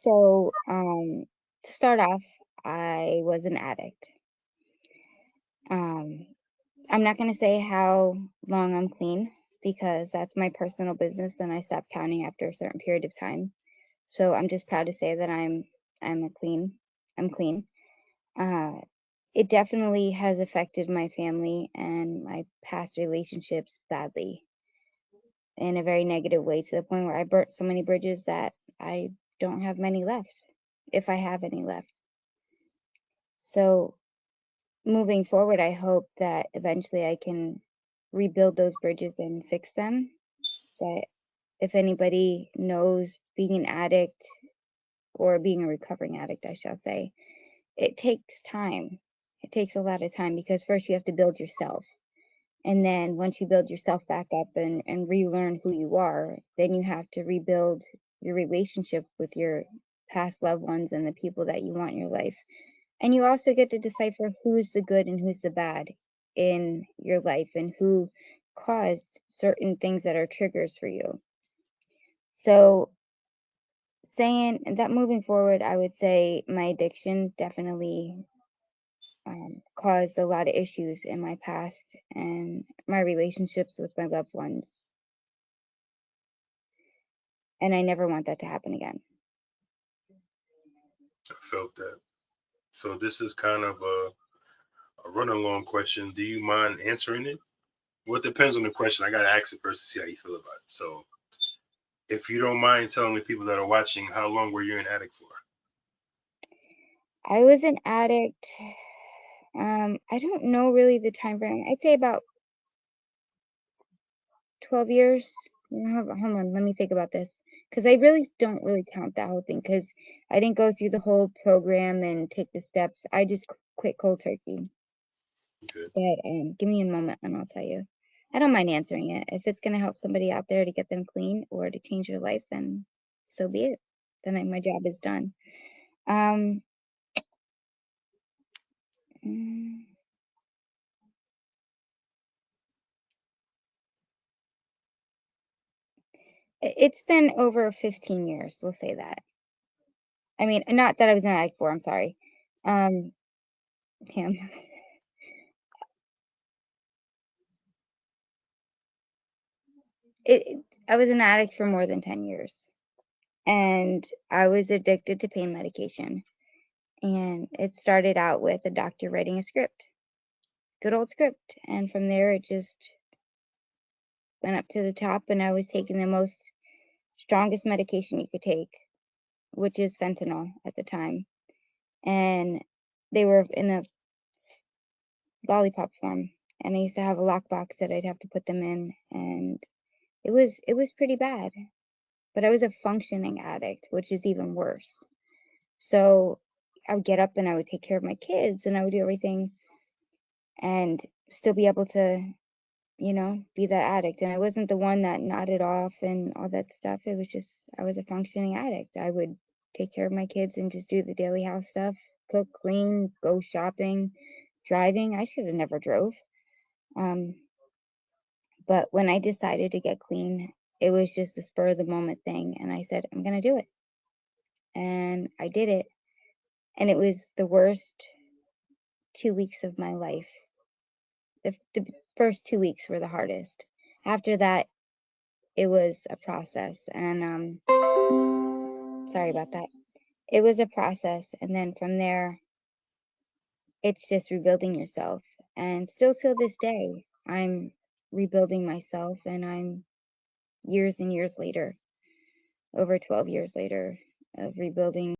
So, to start off, I was an addict. Um, I'm not going to say how long I'm clean because that's my personal business and I stopped counting after a certain period of time. So I'm just proud to say that I'm clean. Uh, it definitely has affected my family and my past relationships badly in a very negative way to the point where I burnt so many bridges that I don't have many left, if I have any left. So moving forward, I hope that eventually I can rebuild those bridges and fix them. That if anybody knows being an addict or being a recovering addict, I shall say, it takes time. It takes a lot of time because first you have to build yourself. And then once you build yourself back up and relearn who you are, then you have to rebuild your relationship with your past loved ones and the people that you want in your life. And you also get to decipher who's the good and who's the bad in your life and who caused certain things that are triggers for you. So, saying that moving forward, I would say my addiction definitely caused a lot of issues in my past and my relationships with my loved ones. And I never want that to happen again. I felt that. So this is kind of a run along question. Do you mind answering it? Well, it depends on the question. I got to ask it first to see how you feel about it. So if you don't mind telling the people that are watching, how long were you an addict for? I was an addict. I don't know really the time frame. I'd say about 12 years. Hold on, let me think about this. Because I really don't really count that whole thing because I didn't go through the whole program and take the steps. I just quit cold turkey. Okay. But give me a moment and I'll tell you. I don't mind answering it. If it's going to help somebody out there to get them clean or to change their life, then so be it. My job is done. Um, mm, it's been over 15 years. We'll say that. I mean, not that I was an addict for. I'm sorry. Um, damn. I was an addict for more than 10 years and I was addicted to pain medication. And it started out with a doctor writing a script, good old script. And from there, it just went up to the top. And I was taking the most strongest medication you could take, which is fentanyl at the time. And they were in a lollipop form. And I used to have a lockbox that I'd have to put them in. And it was pretty bad. But I was a functioning addict, which is even worse. So I would get up and I would take care of my kids and I would do everything and still be able to, be that addict. And I wasn't the one that nodded off and all that stuff. It was just, I was a functioning addict. I would take care of my kids and just do the daily house stuff, cook, clean, go shopping, driving. I should have never drove. Um, but when I decided to get clean, it was just a spur of the moment thing. And I said, I'm going to do it. And I did it. And it was the worst 2 weeks of my life. The first 2 weeks were the hardest. After that, it was a process. And sorry about that. It was a process. And then from there, it's just rebuilding yourself. And still till this day, I'm rebuilding myself. And I'm years and years later, over 12 years later, of rebuilding